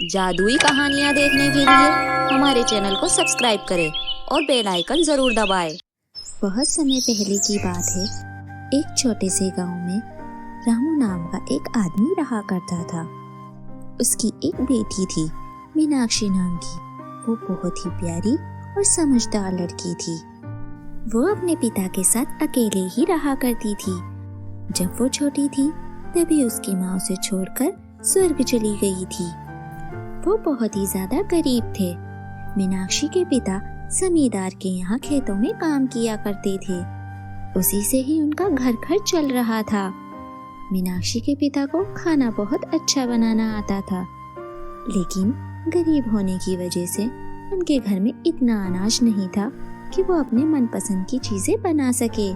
जादुई कहानियाँ देखने के लिए हमारे चैनल को सब्सक्राइब करें और बेल आइकन जरूर दबाएं। बहुत समय पहले की बात है। एक छोटे से गांव में रामू नाम का एक आदमी रहा करता था। उसकी एक बेटी थी, मीनाक्षी नाम की। वो बहुत ही प्यारी और समझदार लड़की थी। वो अपने पिता के साथ अकेले ही रहा करती थी। जब वो छोटी थी तभी उसकी माँ उसे छोड़कर स्वर्ग चली गई थी। वो बहुत ही ज्यादा गरीब थे। मीनाक्षी के पिता जमींदार के यहाँ खेतों में काम किया करते थे। उसी से ही उनका घर खर्च चल रहा था। मीनाक्षी के पिता को खाना बहुत अच्छा बनाना आता था, लेकिन गरीब होने की वजह से उनके घर में इतना अनाज नहीं था कि वो अपने मनपसंद की चीजें बना सके।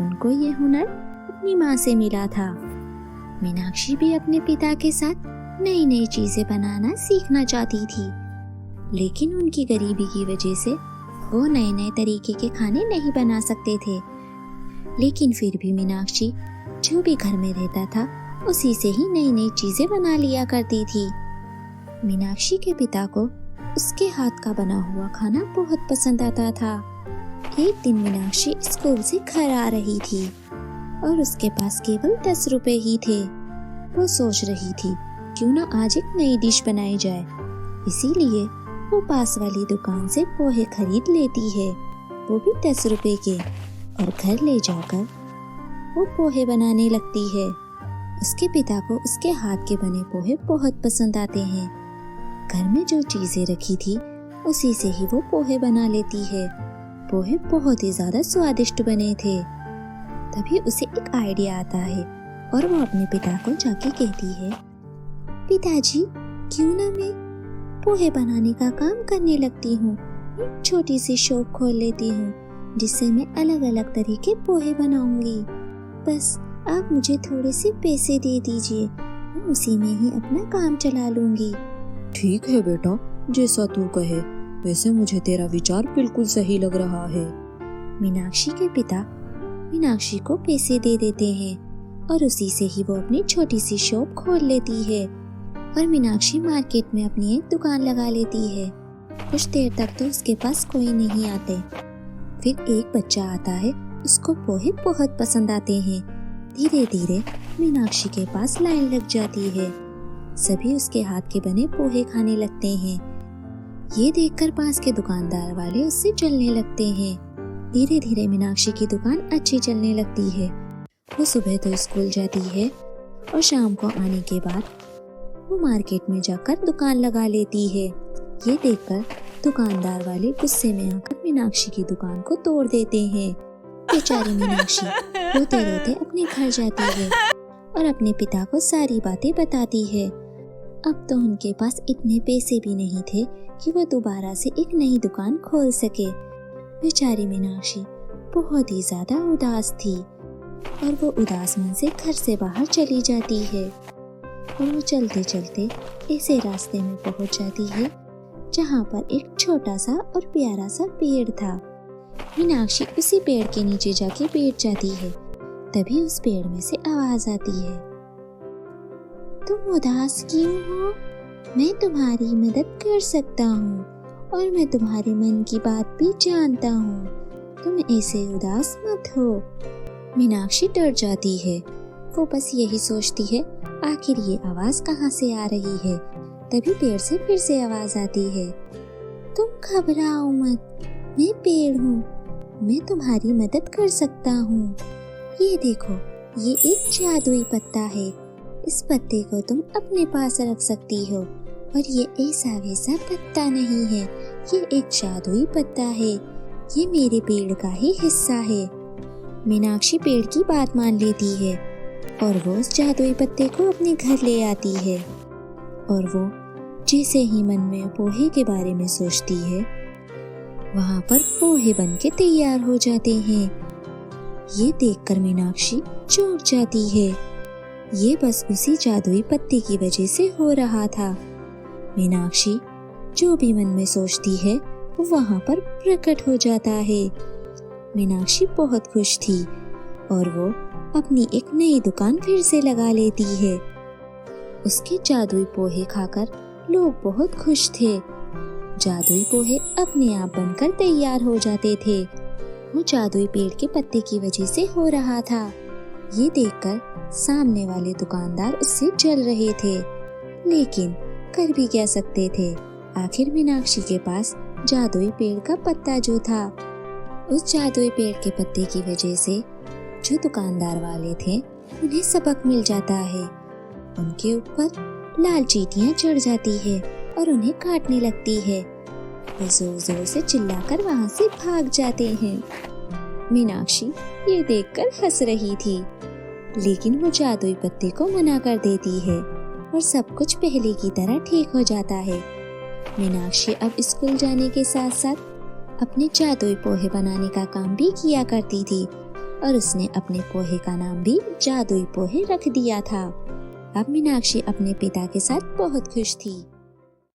उनको ये हुनर अपनी माँ से मिला था। मीनाक्षी भी अपने पिता के साथ नई नई चीजें बनाना सीखना चाहती थी, लेकिन उनकी गरीबी की वजह से वो नए नए तरीके के खाने नहीं बना सकते थे। लेकिन फिर भी मीनाक्षी जो भी घर में रहता था उसी से ही नई नई चीजें बना लिया करती थी। मीनाक्षी के पिता को उसके हाथ का बना हुआ खाना बहुत पसंद आता था। एक दिन मीनाक्षी स्कूल से घर आ रही थी और उसके पास केवल 10 रुपए ही थे। वो सोच रही थी क्यों ना आज एक नई डिश बनाई जाए, इसीलिए वो पास वाली दुकान से पोहे खरीद लेती है, वो भी 10 रुपए के, और घर ले जाकर वो पोहे बनाने लगती है। उसके पिता को उसके हाथ के बने पोहे बहुत पसंद आते हैं। घर में जो चीजें रखी थी उसी से ही वो पोहे बना लेती है। पोहे बहुत ही ज्यादा स्वादिष्ट बने थे। तभी उसे एक आइडिया आता है और वो अपने पिता को जाके कहती है, पिताजी क्यों ना मैं पोहे बनाने का काम करने लगती हूँ। एक छोटी सी शॉप खोल लेती हूँ जिससे मैं अलग अलग तरह के पोहे बनाऊंगी। बस आप मुझे थोड़े से पैसे दे दीजिए, मैं उसी में ही अपना काम चला लूंगी। ठीक है बेटा, जैसा तू कहे। वैसे मुझे तेरा विचार बिल्कुल सही लग रहा है। मीनाक्षी के पिता मीनाक्षी को पैसे दे देते हैं और उसी से ही वो अपनी छोटी सी शॉप खोल लेती है। और मीनाक्षी मार्केट में अपनी एक दुकान लगा लेती है। कुछ देर तक तो उसके पास कोई नहीं आते। फिर एक बच्चा आता है, उसको पोहे बहुत पसंद आते हैं। धीरे धीरे मीनाक्षी के पास लाइन लग जाती है। सभी उसके हाथ के बने पोहे खाने लगते हैं। ये देखकर पास के दुकानदार वाले उससे चलने लगते हैं। धीरे धीरे मीनाक्षी की दुकान अच्छी चलने लगती है। वो सुबह तो स्कूल जाती है और शाम को आने के बाद वो मार्केट में जाकर दुकान लगा लेती है। ये देखकर दुकानदार वाले गुस्से में आकर मीनाक्षी की दुकान को तोड़ देते हैं। बेचारी मीनाक्षी रोते रोते अपने घर जाती है और अपने पिता को सारी बातें बताती है। अब तो उनके पास इतने पैसे भी नहीं थे कि वो दोबारा से एक नई दुकान खोल सके। बेचारी मीनाक्षी बहुत ही ज्यादा उदास थी और वो उदास मन से घर से बाहर चली जाती है। और वो चलते चलते ऐसे रास्ते में पहुंच जाती है जहाँ पर एक छोटा सा और प्यारा सा पेड़ था। मीनाक्षी उसी पेड़ के नीचे जाके बैठ जाती है। तभी उस पेड़ में से आवाज आती है, तुम उदास क्यों हो? मैं तुम्हारी मदद कर सकता हूँ और मैं तुम्हारे मन की बात भी जानता हूँ। तुम ऐसे उदास मत हो। मीनाक्षी डर जाती है। वो बस यही सोचती है आखिर ये आवाज कहाँ से आ रही है। तभी पेड़ से फिर से आवाज आती है, तुम घबराओ मत, मैं पेड़ हूँ, मैं तुम्हारी मदद कर सकता हूँ। ये देखो, ये एक जादुई पत्ता है। इस पत्ते को तुम अपने पास रख सकती हो और ये ऐसा वैसा पत्ता नहीं है, ये एक जादुई पत्ता है। ये मेरे पेड़ का ही हिस्सा है। मीनाक्षी पेड़ की बात मान लेती है और वो उस जादुई पत्ते को अपने घर ले आती है। और वो जैसे ही मन में पोहे के बारे में सोचती है, वहाँ पर पोहे बन के तैयार हो जाते हैं। ये देखकर मीनाक्षी चौंक जाती है। ये बस उसी जादुई पत्ते की वजह से हो रहा था। मीनाक्षी जो भी मन में सोचती है वो वहाँ पर प्रकट हो जाता है। मीनाक्षी बहुत खुश थी और वो अपनी एक नई दुकान फिर से लगा लेती है। उसके जादुई पोहे खाकर लोग बहुत खुश थे। जादुई पोहे अपने आप बनकर तैयार हो जाते थे। वो जादुई पेड़ के पत्ते की वजह से हो रहा था। ये देखकर सामने वाले दुकानदार उससे जल रहे थे, लेकिन कर भी क्या सकते थे। आखिर मीनाक्षी के पास जादुई पेड़ का पत्ता जो था। उस जादुई पेड़ के पत्ते की वजह से जो दुकानदार वाले थे उन्हें सबक मिल जाता है। उनके ऊपर लाल चींटियां चढ़ जाती है और उन्हें काटने लगती है। वे जोर जोर से चिल्लाकर वहां से भाग जाते हैं। मीनाक्षी ये देखकर हंस रही थी, लेकिन वो जादुई पत्ते को मना कर देती है और सब कुछ पहले की तरह ठीक हो जाता है। मीनाक्षी अब स्कूल जाने के साथ साथ अपने जादुई पोहे बनाने का काम भी किया करती थी और उसने अपने पोहे का नाम भी जादुई पोहे रख दिया था। अब मीनाक्षी अपने पिता के साथ बहुत खुश थी।